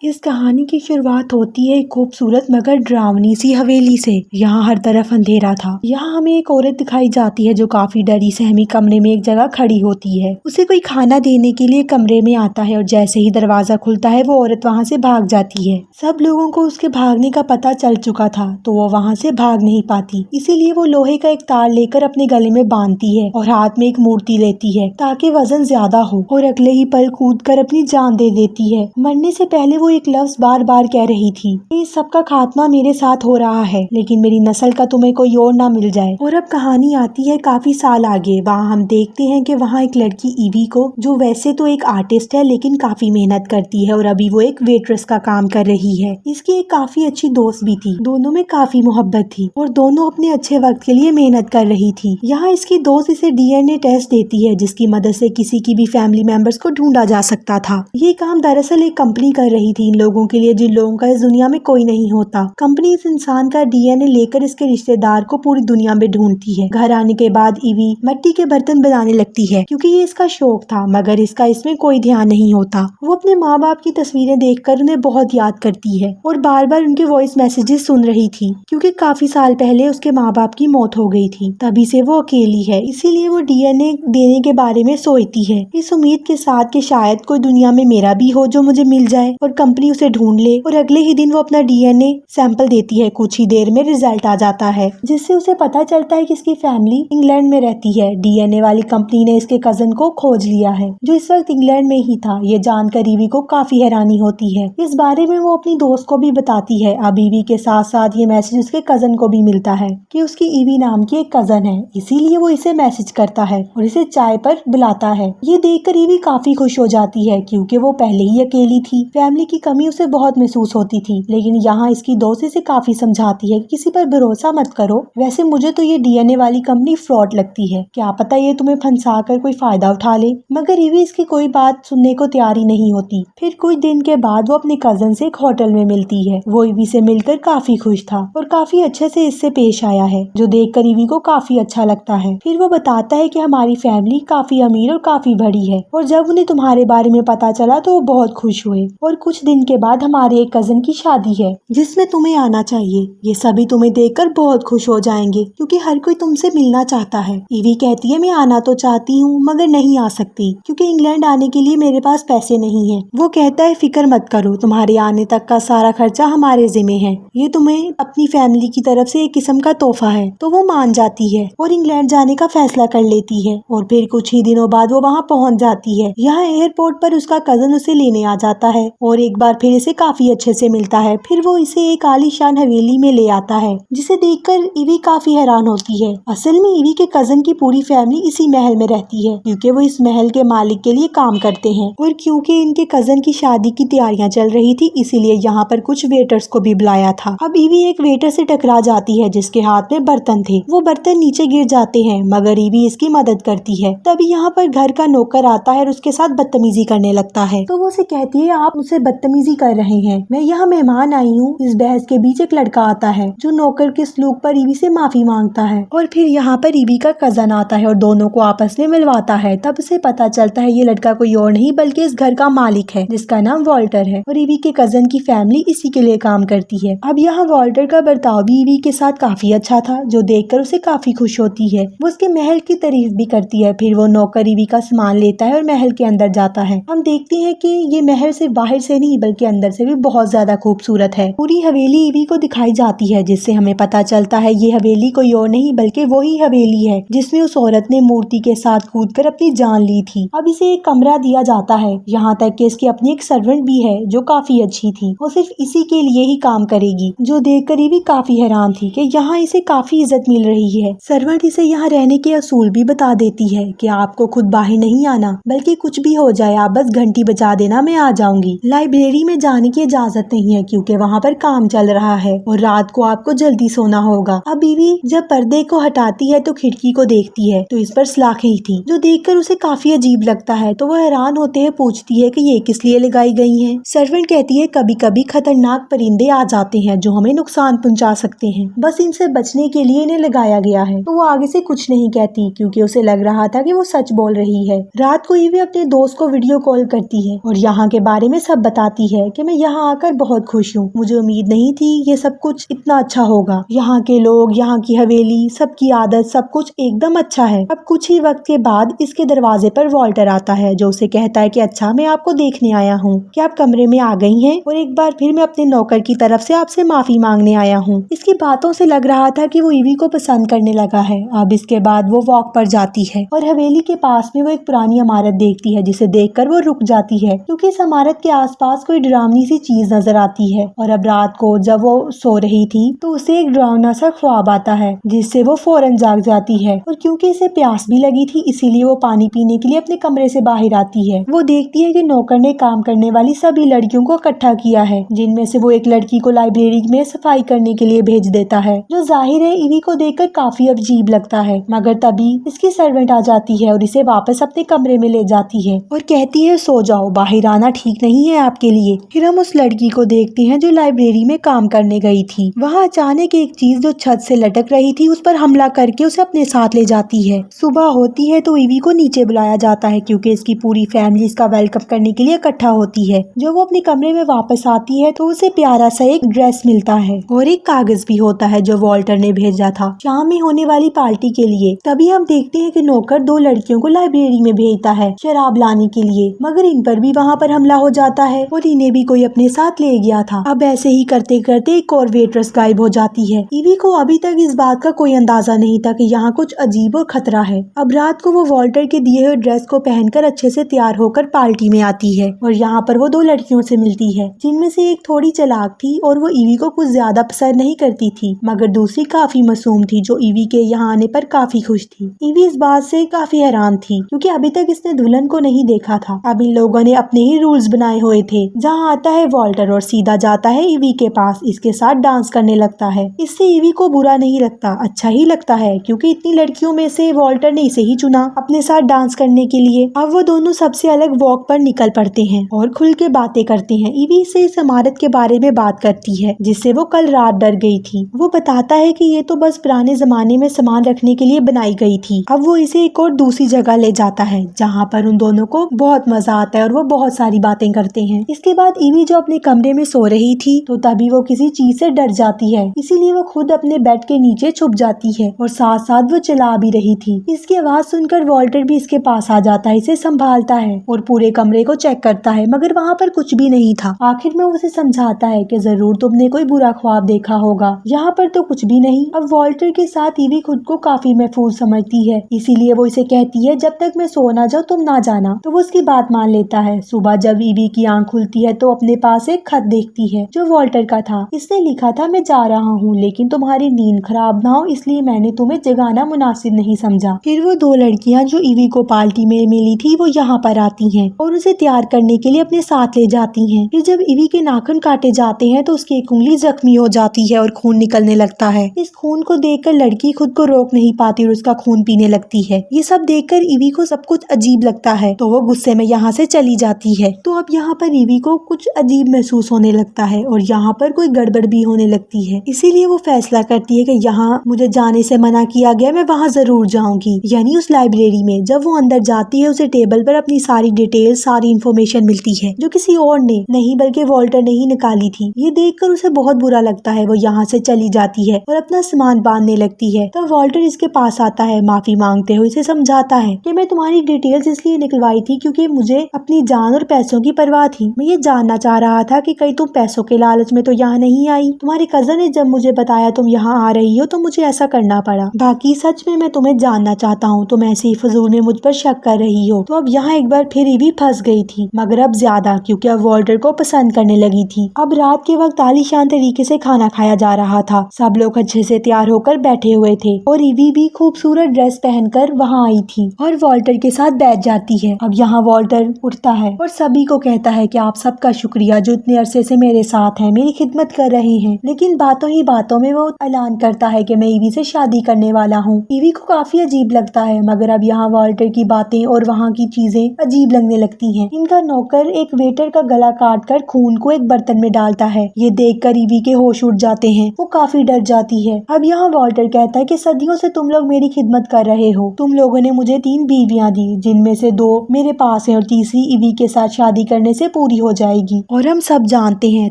इस कहानी की शुरुआत होती है एक खूबसूरत मगर डरावनी सी हवेली से। यहाँ हर तरफ अंधेरा था। यहाँ हमें एक औरत दिखाई जाती है जो काफी डरी सहमी कमरे में एक जगह खड़ी होती है। उसे कोई खाना देने के लिए कमरे में आता है और जैसे ही दरवाजा खुलता है वो औरत वहाँ से भाग जाती है। सब लोगों को उसके भागने का पता चल चुका था तो वो वहाँ से भाग नहीं पाती, इसीलिए वो लोहे का एक तार लेकर अपने गले में बांधती है और हाथ में एक मूर्ति लेती है ताकि वजन ज्यादा हो, और अगले ही पल कूद कर अपनी जान दे देती है। मरने से पहले वो एक लफ्ज बार बार कह रही थी, इस सबका खात्मा मेरे साथ हो रहा है लेकिन मेरी नस्ल का तुम्हें कोई और ना मिल जाए। और अब कहानी आती है काफी साल आगे। वहाँ हम देखते हैं कि वहाँ एक लड़की ईवी को, जो वैसे तो एक आर्टिस्ट है लेकिन काफी मेहनत करती है और अभी वो एक वेट्रेस का काम कर रही है। इसकी एक काफी अच्छी दोस्त भी थी, दोनों में काफी मोहब्बत थी और दोनों अपने अच्छे वक्त के लिए मेहनत कर रही थी। यहाँ इसकी दोस्त इसे डीएनए टेस्ट देती है जिसकी मदद से किसी की भी फैमिली मेंबर्स को ढूंढा जा सकता था। ये काम दरअसल एक कंपनी कर रही थी इन लोगों के लिए जिन लोगों का इस दुनिया में कोई नहीं होता। कंपनी इस इंसान का डीएनए लेकर इसके रिश्तेदार को पूरी दुनिया में ढूंढती है। घर आने के बाद ईवी मिट्टी के बर्तन बनाने लगती है क्योंकि ये इसका शौक था, मगर इसका इसमें कोई ध्यान नहीं होता। वो अपने माँ बाप की तस्वीरें देखकर उन्हें बहुत याद करती है और बार बार उनके वॉइस मैसेजेस सुन रही थी क्योंकि काफी साल पहले उसके माँ बाप की मौत हो गई थी। तभी से वो अकेली है, इसीलिए वो डीएनए देने के बारे में सोचती है, इस उम्मीद के साथ कि शायद कोई दुनिया में मेरा भी हो जो मुझे मिल जाए और कंपनी उसे ढूंढ ले। और अगले ही दिन वो अपना डीएनए सैंपल देती है। कुछ ही देर में रिजल्ट आ जाता है जिससे उसे पता चलता है कि इसकी फैमिली इंग्लैंड में रहती है। डीएनए वाली कंपनी ने इसके कजन को खोज लिया है जो इस वक्त इंग्लैंड में ही था। ये जानकर ईवी को काफी हैरानी होती है। इस बारे में वो अपनी दोस्त को भी बताती है। अब ईवी के साथ साथ ये मैसेज उसके कजन को भी मिलता है कि उसकी ईवी नाम की एक कजन है, इसीलिए वो इसे मैसेज करता है और इसे चाय पर बुलाता है। ये देखकर ईवी काफी खुश हो जाती है क्योंकि वो पहले ही अकेली थी। फैमिली की कमी उसे बहुत महसूस होती थी, लेकिन यहाँ इसकी दोस्त इसे काफी समझाती है कि किसी पर भरोसा मत करो। वैसे मुझे तो ये डीएनए वाली कंपनी फ्रॉड लगती है, क्या पता ये तुम्हें फंसा कर कोई फायदा उठा ले। मगर ईवी इसकी कोई बात सुनने को तैयार ही नहीं होती। फिर कुछ दिन के बाद वो अपने कजन से एक होटल में मिलती है। वो ईवी से मिलकर काफी खुश था और काफी अच्छे से इससे पेश आया है, जो देखकर ईवी को काफी अच्छा लगता है। फिर वो बताता है कि हमारी फैमिली काफी अमीर और काफी बड़ी है और जब उन्हें तुम्हारे बारे में पता चला तो वो बहुत खुश हुए। और कुछ दिन के बाद हमारे एक कजन की शादी है जिसमें तुम्हें आना चाहिए। ये सभी तुम्हें देखकर बहुत खुश हो जाएंगे क्योंकि हर कोई तुमसे मिलना चाहता है। ईवी कहती है मैं आना तो चाहती हूँ मगर नहीं आ सकती क्योंकि इंग्लैंड आने के लिए मेरे पास पैसे नहीं है। वो कहता है फिक्र मत करो, तुम्हारे आने तक का सारा खर्चा हमारे जिम्मे है, ये तुम्हें अपनी फैमिली की तरफ से एक किस्म का तोहफा है। तो वो मान जाती है और इंग्लैंड जाने का फैसला कर लेती है और फिर कुछ ही दिनों बाद वो वहाँ पहुँच जाती है। यहाँ एयरपोर्ट पर उसका कजन उसे लेने आ जाता है और एक बार फिर इसे काफी अच्छे से मिलता है। फिर वो इसे एक आलीशान हवेली में ले आता है जिसे देखकर ईवी काफी हैरान होती है। असल में ईवी के कजन की पूरी फैमिली इसी महल में रहती है क्योंकि वो इस महल के मालिक के लिए काम करते हैं और क्योंकि इनके कजन की शादी की तैयारियां चल रही थी इसीलिए यहाँ पर कुछ वेटर्स को भी बुलाया था। अब ईवी एक वेटर से टकरा जाती है जिसके हाथ में बर्तन थे। वो बर्तन नीचे गिर जाते हैं मगर ईवी इसकी मदद करती है। तभी यहाँ पर घर का नौकर आता है और उसके साथ बदतमीजी करने लगता है। तो वो उसे कहती है आप मुझसे बदतमीजी कर रहे हैं, मैं यहाँ मेहमान आई हूँ। इस बहस के बीच एक लड़का आता है जो नौकर के सलूक पर ईवी से माफी मांगता है और फिर यहाँ पर ईवी का कजन आता है और दोनों को आपस में मिलवाता है। तब उसे पता चलता है ये लड़का कोई और नहीं बल्कि इस घर का मालिक है जिसका नाम वॉल्टर है और ईवी के कजन की फैमिली इसी के लिए काम करती है। अब यहाँ वॉल्टर का बर्ताव भी ईवी के साथ काफी अच्छा था जो देखकर उसे काफी खुश होती है। वो उसके महल की तारीफ भी करती है। फिर वो नौकर ईवी का सामान लेता है और महल के अंदर जाता है। हम देखते हैं कि ये महल सिर्फ बाहर से नहीं बल्कि अंदर से भी बहुत ज्यादा खूबसूरत है। पूरी हवेली ईवी को दिखाई जाती है जिससे हमें पता चलता है ये हवेली कोई और नहीं बल्कि वही हवेली है जिसमें उस औरत ने मूर्ति के साथ कूदकर अपनी जान ली थी। अब इसे एक कमरा दिया जाता है, यहाँ तक कि इसकी अपनी एक सर्वेंट भी है जो काफी अच्छी थी। वो सिर्फ इसी के लिए ही काम करेगी, जो देखकर ईवी काफी हैरान थी कि यहाँ इसे काफी इज्जत मिल रही है। सर्वेंट इसे यहाँ रहने के असूल भी बता देती है कि आपको खुद बाहर नहीं आना, बल्कि कुछ भी हो जाए आप बस घंटी बजा देना, मैं आ जाऊंगी। लाइब्रेरी में जाने की इजाजत नहीं है क्योंकि वहाँ पर काम चल रहा है और रात को आपको जल्दी सोना होगा। अब ईवी जब पर्दे को हटाती है तो खिड़की को देखती है तो इस पर सलाखें थी जो देखकर उसे काफी अजीब लगता है। तो वो हैरान होते हुए पूछती है कि ये किस लिए लगाई गई हैं। सर्वेंट कहती है कभी कभी खतरनाक परिंदे आ जाते हैं जो हमें नुकसान पहुंचा सकते हैं, बस इनसे बचने के लिए इन्हें लगाया गया है। तो वो आगे से कुछ नहीं कहती क्योंकि उसे लग रहा था कि वो सच बोल रही है। रात को ईवी अपने दोस्त को वीडियो कॉल करती है और यहाँ के बारे में सब बता बताती है कि मैं यहाँ आकर बहुत खुश हूँ, मुझे उम्मीद नहीं थी ये सब कुछ इतना अच्छा होगा। यहाँ के लोग, यहाँ की हवेली, सबकी आदत, सब कुछ एकदम अच्छा है। अब कुछ ही वक्त के बाद इसके दरवाजे पर वॉल्टर आता है जो उसे कहता है कि अच्छा, मैं आपको देखने आया हूँ, क्या आप कमरे में आ गई हैं? और एक बार फिर मैं अपने नौकर की तरफ से आपसे माफी मांगने आया हूँ। इसकी बातों से लग रहा था कि वो ईवी को पसंद करने लगा है। अब इसके बाद वो वॉक पर जाती है और हवेली के पास में वो एक पुरानी इमारत देखती है जिसे देखकर वो रुक जाती है क्योंकि इस इमारत के आसपास कोई डरावनी सी चीज नजर आती है। और अब रात को जब वो सो रही थी तो उसे एक डरावना सा ख्वाब आता है जिससे वो फौरन जाग जाती है। और क्योंकि इसे प्यास भी लगी थी इसीलिए वो पानी पीने के लिए अपने कमरे से बाहर आती है। वो देखती है कि नौकर ने काम करने वाली सभी लड़कियों को इकट्ठा किया है, जिनमें से वो एक लड़की को लाइब्रेरी में सफाई करने के लिए भेज देता है, जो जाहिर है ईवी को देखकर काफी अजीब लगता है। मगर तभी इसकी सर्वेंट आ जाती है और इसे वापस अपने कमरे में ले जाती है और कहती है सो जाओ, बाहर आना ठीक नहीं है आपके लिए। फिर हम उस लड़की को देखते हैं जो लाइब्रेरी में काम करने गई थी। वहाँ अचानक एक चीज जो छत से लटक रही थी उस पर हमला करके उसे अपने साथ ले जाती है। सुबह होती है तो ईवी को नीचे बुलाया जाता है क्योंकि इसकी पूरी फैमिली इसका वेलकम करने के लिए इकट्ठा होती है। जब वो अपने कमरे में वापस आती है तो उसे प्यारा सा एक ड्रेस मिलता है और एक कागज भी होता है जो वॉल्टर ने भेजा था शाम में होने वाली पार्टी के लिए। तभी हम देखते हैं कि नौकर दो लड़कियों को लाइब्रेरी में भेजता है शराब लाने के लिए, मगर इन पर भी वहाँ पर हमला हो जाता है और इन्हें भी कोई अपने साथ ले गया था। अब ऐसे ही करते करते एक और वेट्रेस गायब हो जाती है। ईवी को अभी तक इस बात का कोई अंदाजा नहीं था कि यहाँ कुछ अजीब और खतरा है। अब रात को वो वॉल्टर के दिए हुए ड्रेस को पहनकर अच्छे से तैयार होकर पार्टी में आती है और यहाँ पर वो दो लड़कियों से मिलती है, जिनमें से एक थोड़ी चालाक थी और वो ईवी को कुछ ज्यादा पसंद नहीं करती थी, मगर दूसरी काफी मासूम थी जो ईवी के यहाँ आने पर काफी खुश थी। ईवी इस बात से काफी हैरान थी क्योंकि अभी तक इसने दुल्हन को नहीं देखा था। अब इन लोगों ने अपने ही रूल्स बनाए हुए थे। जहाँ आता है वॉल्टर और सीधा जाता है ईवी के पास, इसके साथ डांस करने लगता है। इससे ईवी को बुरा नहीं लगता, अच्छा ही लगता है क्योंकि इतनी लड़कियों में से वॉल्टर ने इसे ही चुना अपने साथ डांस करने के लिए। अब वो दोनों सबसे अलग वॉक पर निकल पड़ते हैं और खुल के बातें करते हैं। ईवी से इस इमारत के बारे में बात करती है जिससे वो कल रात डर गई थी। वो बताता है कि ये तो बस पुराने जमाने में सामान रखने के लिए बनाई गई थी। अब वो इसे एक और दूसरी जगह ले जाता है जहाँ पर उन दोनों को बहुत मजा आता है और वो बहुत सारी बातें करते हैं। इसके बाद ईवी जो अपने कमरे में सो रही थी तो तभी वो किसी चीज से डर जाती है, इसीलिए वो खुद अपने बेड के नीचे छुप जाती है और साथ साथ वो चिल्ला भी रही थी। इसकी आवाज सुनकर वॉल्टर भी इसके पास आ जाता है, इसे संभालता है और पूरे कमरे को चेक करता है, मगर वहाँ पर कुछ भी नहीं था। आखिर में उसे समझाता है कि जरूर तुमने कोई बुरा ख्वाब देखा होगा, यहाँ पर तो कुछ भी नहीं। अब वॉल्टर के साथ ईवी खुद को काफी महफूज समझती है, इसीलिए वो इसे कहती है जब तक मैं सो ना जाऊँ तुम ना जाना। तो वो उसकी बात मान लेता है। सुबह जब ईवी की आंख खुलती है तो अपने पास एक खत देखती है जो वॉल्टर का था। इसने लिखा था, मैं जा रहा हूँ लेकिन तुम्हारी नींद खराब ना हो इसलिए मैंने तुम्हें जगाना मुनासिब नहीं समझा। फिर वो दो लड़कियाँ जो ईवी को पार्टी में मिली थी वो यहाँ पर आती हैं और उसे तैयार करने के लिए अपने साथ ले जाती हैं। फिर जब ईवी के नाखून काटे जाते हैं तो उसकी एक उंगली जख्मी हो जाती है और खून निकलने लगता है। इस खून को देखकर लड़की खुद को रोक नहीं पाती और उसका खून पीने लगती है। ये सब देखकर ईवी को सब कुछ अजीब लगता है तो वो गुस्से में यहाँ से चली जाती है। तो अब यहाँ पर ईवी को कुछ अजीब महसूस होने लगता है और यहाँ पर कोई गड़बड़ भी होने लगती है, इसीलिए वो फैसला करती है कि यहाँ मुझे जाने से मना किया गया, मैं वहाँ जरूर जाऊंगी, यानी उस लाइब्रेरी में। जब वो अंदर जाती है उसे टेबल पर अपनी सारी डिटेल, सारी इन्फॉर्मेशन मिलती है जो किसी और ने नहीं बल्कि वॉल्टर ने ही निकाली थी। ये देखकर उसे बहुत बुरा लगता है। वो यहाँ से चली जाती है और अपना सामान बांधने लगती है। तो वॉल्टर इसके पास आता है, माफी मांगते हुए इसे समझाता है कि मैं तुम्हारी डिटेल्स इसलिए निकलवाई थी क्योंकि मुझे अपनी जान और पैसों की परवाह थी। मैं ये जानना चाह रहा था कि कहीं तुम पैसों के लालच में तो यहाँ नहीं आई। तुम्हारी कजन ने जब मुझे बताया तुम यहाँ आ रही हो तो मुझे ऐसा करना पड़ा। बाकी सच में मैं तुम्हें जानना चाहता हूँ, तुम ऐसे ही फजूल में मुझ पर शक कर रही हो। तो अब यहाँ एक बार फिर भी फंस गई थी, मगर अब ज्यादा, क्योंकि अब वॉल्टर को पसंद करने लगी थी। अब रात के वक्त आलीशान तरीके से खाना खाया जा रहा था। सब लोग अच्छे से तैयार होकर बैठे हुए थे और ईवी भी खूबसूरत ड्रेस पहनकर वहाँ आई थी और वॉल्टर के साथ बैठ जाती है। अब यहाँ वॉल्टर उठता है और सभी को कहता है कि आप सबका शुक्रिया जो इतने अरसे से मेरे साथ हैं, मेरी खिदमत कर रहे हैं। लेकिन बातों ही बातों में वो ऐलान करता है कि मैं ईवी से शादी करने वाला हूँ। ईवी को काफी अजीब लगता है, मगर अब यहाँ वॉल्टर की बातें और वहाँ की चीजें अजीब लगने लगती हैं। इनका नौकर एक वेटर का गला काट कर खून को एक बर्तन में डालता है। ये देखकर ईवी के होश उड़ जाते हैं, वो काफी डर जाती है। अब यहाँ वॉल्टर कहता है कि सदियों से तुम लोग मेरी खिदमत कर रहे हो। तुम लोगों ने मुझे 3 बीवियां दी, जिनमें से 2 मेरे पास हैं और तीसरी ईवी के साथ शादी करने से पूरी हो जाएगी। और हम सब जानते हैं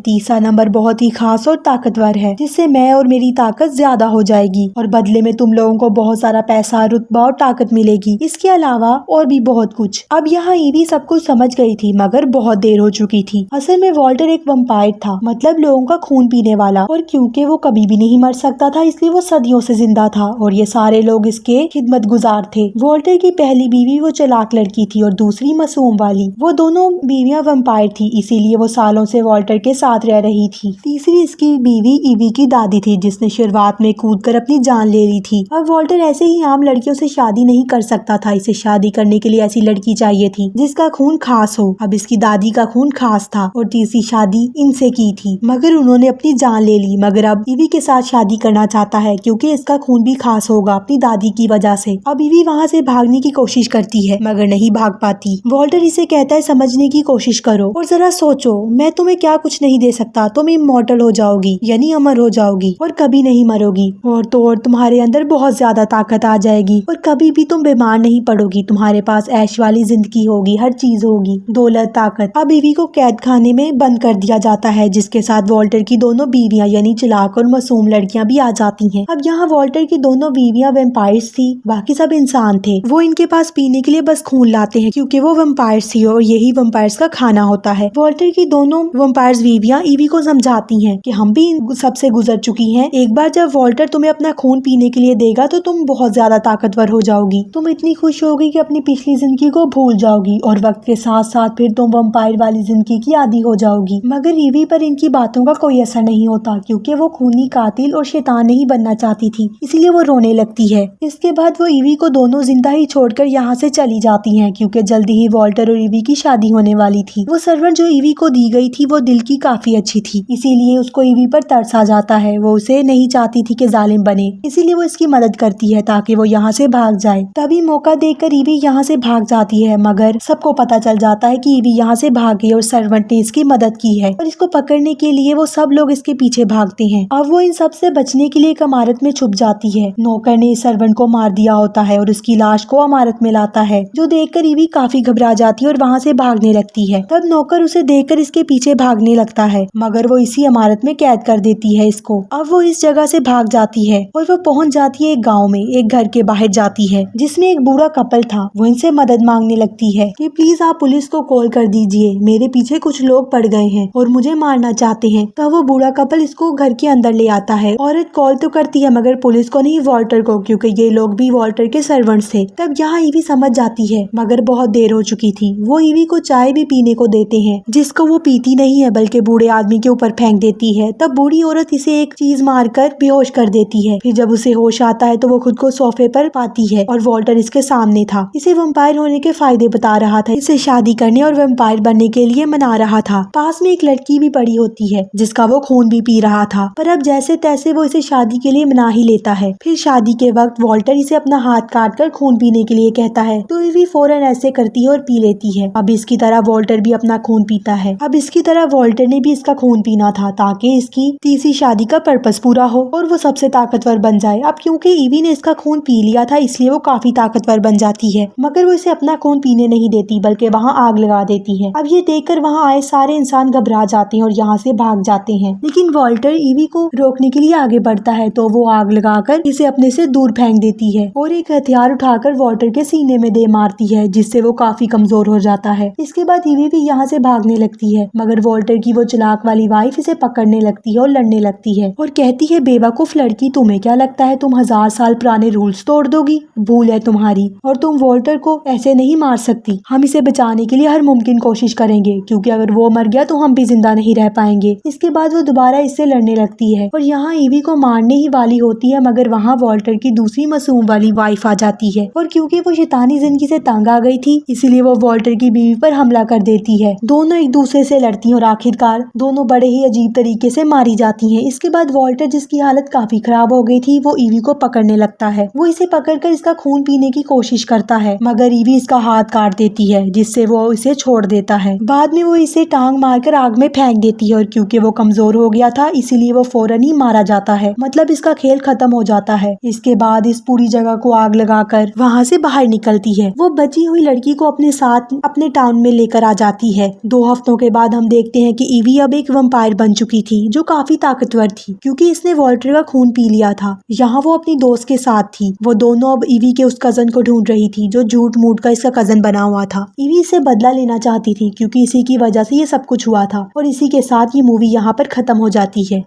तीसरा नंबर बहुत ही खास और ताकतवर है, जिससे मैं और मेरी ताकत ज्यादा हो जाएगी और बदले में तुम लोगों को बहुत सारा पैसा, रुतबा और ताकत मिलेगी। इसके अलावा और भी बहुत कुछ। अब यहाँ ईवी सब कुछ समझ गई थी, मगर बहुत देर हो चुकी थी। असल में वॉल्टर एक वम्पायर था, मतलब लोगों का खून पीने वाला, और क्योंकि वो कभी भी नहीं मर सकता था इसलिए वो सदियों से जिंदा था और ये सारे लोग इसके खिदमत गुजार थे। वॉल्टर की पहली बीवी वो चालाक लड़की थी और दूसरी मासूम वाली। वो दोनों बीवियां वम्पायर थी, इसीलिए वो सालों से वॉल्टर के साथ रह रही थी। तीसरी इसकी बीवी ईवी की दादी थी, जिसने शुरुआत में कूदकर अपनी जान ले ली थी। अब वॉल्टर ऐसे ही आम लड़कियों से शादी नहीं कर सकता था, इसे शादी करने के लिए ऐसी लड़की चाहिए थी जिसका खून खास हो। अब इसकी दादी का खून खास था और तीसरी शादी इनसे की थी, मगर उन्होंने अपनी जान ले ली। मगर अब ईवी के साथ शादी करना चाहता है क्योंकि इसका खून भी खास होगा अपनी दादी की वजह से। अब ईवी वहाँ से भागने की कोशिश करती है मगर नहीं भाग पाती। वॉल्टर इसे कहता है समझने की कोशिश करो और जरा सोचो, मैं तुम्हें क्या कुछ नहीं दे सकता, तुम इमॉर्टल हो जाओगी यानी अमर हो जाओगी और कभी नहीं मरोगी, और तो और तुम्हारे अंदर बहुत ज्यादा ताकत आ जाएगी और कभी भी तुम बीमार नहीं पड़ोगी, तुम्हारे पास ऐश वाली जिंदगी होगी, हर चीज होगी, दौलत, ताकत। अब ईवी को कैद खाने में बंद कर दिया जाता है, जिसके साथ वॉल्टर की दोनों बीवियां यानी चालाक और मासूम लड़कियां भी आ जाती हैं। अब यहाँ वॉल्टर की दोनों बीवियां वैम्पायर्स थी, बाकी सब इंसान थे। वो इनके पास पीने के लिए बस खून लाते हैं क्योंकि वो वैम्पायर्स थी और यही वैम्पायर्स का खाना होता है। वॉल्टर की दोनों वैम्पायर्स बीवियां ईवी को समझाती हैं कि हम भी इन सबसे गुजर चुकी हैं। एक बार जब वॉल्टर तुम्हें अपना खून पीने के लिए देगा तो तुम बहुत ज्यादा ताकतवर हो जाओगी, तुम इतनी खुश होगी कि अपनी पिछली जिंदगी को भूल जाओगी और वक्त के साथ साथ फिर तुम वैम्पायर वाली जिंदगी की आदी हो जाओगी। मगर ईवी पर इनकी बातों का कोई असर नहीं होता क्योंकि वो खूनी कातिल और शैतान नहीं बनना चाहती थी, इसलिए वो रोने लगती है। इसके बाद वो ईवी को दोनों जिंदा ही छोड़कर यहाँ से चली जाती हैं क्योंकि जल्दी ही वॉल्टर और ईवी की शादी होने वाली थी। वो सर्वेंट जो ईवी को दी गई थी वो दिल की काफी अच्छी थी, इसीलिए उसको ईवी पर तरस आ जाता है। वो उसे नहीं चाहती थी कि जालिम बने, इसीलिए वो इसकी मदद करती है ताकि वो यहाँ से भाग जाए। तभी मौका देखकर ईवी यहाँ से भाग जाती है, मगर सबको पता चल जाता है कि ईवी यहाँ से भाग गई और सर्वेंट ने इसकी मदद की है और इसको पकड़ने के लिए वो सब लोग इसके पीछे भागते हैं। अब वो इन सब से बचने के लिए एक इमारत में छुप जाती है। नौकर ने इस सर्वेंट को मार दिया होता है और उसकी लाश को इमारत में लाता है, जो देखकर ईवी काफी घबरा जाती है और वहाँ से भागने लगती है। तब नौकर उसे देखकर इसके पीछे भागने लगता है, मगर वो इसी इमारत में कैद कर देती है इसको। अब वो इस जगह से भाग जाती है और वो पहुंच जाती है एक गांव में, एक घर के बाहर जाती है जिसमें एक बूढ़ा कपल था। वो इनसे मदद मांगने लगती है कि प्लीज आप पुलिस को कॉल कर दीजिए, मेरे पीछे कुछ लोग पड़ गए हैं और मुझे मारना चाहते हैं। तब वो बूढ़ा कपल इसको घर के अंदर ले आता है। औरत कॉल तो करती है मगर पुलिस को नहीं, वॉल्टर को, क्योंकि ये लोग भी वॉल्टर के सर्वेंट्स थे। तब यहाँ ईवी समझ जाती है, मगर बहुत देर हो चुकी थी। वो ईवी को चाय भी पीने को देते हैं जिसको वो पीती नहीं है बल्कि बूढ़े आदमी के ऊपर फेंक देती है। तब बूढ़ी औरत इसे एक चीज मारकर बेहोश कर देती है। फिर जब उसे होश आता है तो वो खुद को सोफे पर पाती है और वॉल्टर इसके सामने था। इसे वैम्पायर होने के फायदे बता रहा था, इसे शादी करने और वैम्पायर बनने के लिए मना रहा था। पास में एक लड़की भी पड़ी होती है जिसका वो खून भी पी रहा था, पर अब जैसे तैसे वो इसे शादी के लिए मना ही लेता है। फिर शादी के वक्त वॉल्टर इसे अपना हाथ काट कर खून पीने के लिए कहता है तो ईवी फौरन ऐसे करती है और पी लेती है। अब इसकी तरह वॉल्टर भी अपना खून पीता है। अब इसकी तरह वॉल्टर ने भी इसका खून पीना था ताकि इसकी तीसरी शादी का पर्पस पूरा हो और वो सबसे ताकतवर बन जाए। अब क्योंकि ईवी ने इसका खून पी लिया था इसलिए वो काफी ताकतवर बन जाती है, मगर वो इसे अपना खून पीने नहीं देती बल्कि वहाँ आग लगा देती है। अब ये देखकर वहाँ आए सारे इंसान घबरा जाते हैं और यहाँ से भाग जाते हैं, लेकिन वॉल्टर ईवी को रोकने के लिए आगे बढ़ता है तो वो आग लगाकर इसे अपने से दूर फेंक देती है और एक हथियार उठाकर वॉल्टर के सीने में दे मारती है, जिससे वो काफी कमजोर हो जाता है। इसके बाद ईवी भी यहाँ से भागने लगती है, मगर वॉल्टर की वो चालाक वाली वाइफ इसे पकड़ने लगती है और लड़ने लगती है और कहती है बेवकूफ लड़की, तुम्हें क्या लगता है तुम 1000 साल पुराने रूल्स तोड़ दोगी? भूल है तुम्हारी और तुम वॉल्टर को ऐसे नहीं मार सकती। हम इसे बचाने के लिए हर मुमकिन कोशिश करेंगे क्योंकि अगर वो मर गया तो हम भी जिंदा नहीं रह पाएंगे। इसके बाद वो दोबारा इससे लड़ने लगती है और यहाँ ईवी को मारने ही वाली होती है, मगर वहाँ वॉल्टर की दूसरी मासूम वाली वाइफ आ जाती है और क्योंकि वो शैतानी जिंदगी से तंग आ गई थी इसीलिए वो वॉल्टर की बीवी पर हमला कर देती है। दोनों एक दूसरे से लड़ती हैं और आखिरकार दोनों बड़े ही अजीब तरीके से मारी जाती हैं। इसके बाद वॉल्टर, जिसकी हालत काफी खराब हो गई थी, वो ईवी को पकड़ने लगता है। वो इसे पकड़कर इसका खून पीने की कोशिश करता है, मगर ईवी इसका हाथ काट देती है जिससे वो इसे छोड़ देता है। बाद में वो इसे टांग मारकर आग में फेंक देती है और क्योंकि वो कमजोर हो गया था इसीलिए वो फौरन ही मारा जाता है, मतलब इसका खेल खत्म हो जाता है। इसके बाद इस पूरी जगह को आग लगाकर वहाँ से बाहर निकलती है। वो बची हुई लड़की को अपने साथ अपने टाउन में लेकर आ जाती है 2 हफ्तों के बाद हम देखते हैं कि ईवी अब एक वम्पायर बन चुकी थी जो काफी ताकतवर थी क्योंकि इसने वॉल्टर का खून पी लिया था। यहाँ वो अपनी दोस्त के साथ थी। वो दोनों अब ईवी के उस कजन को ढूंढ रही थी जो झूठ मूठ का इसका कजन बना हुआ था। ईवी इससे बदला लेना चाहती थी क्योंकि इसी की वजह से ये सब कुछ हुआ था। और इसी के साथ ये मूवी यहाँ पर खत्म हो जाती है।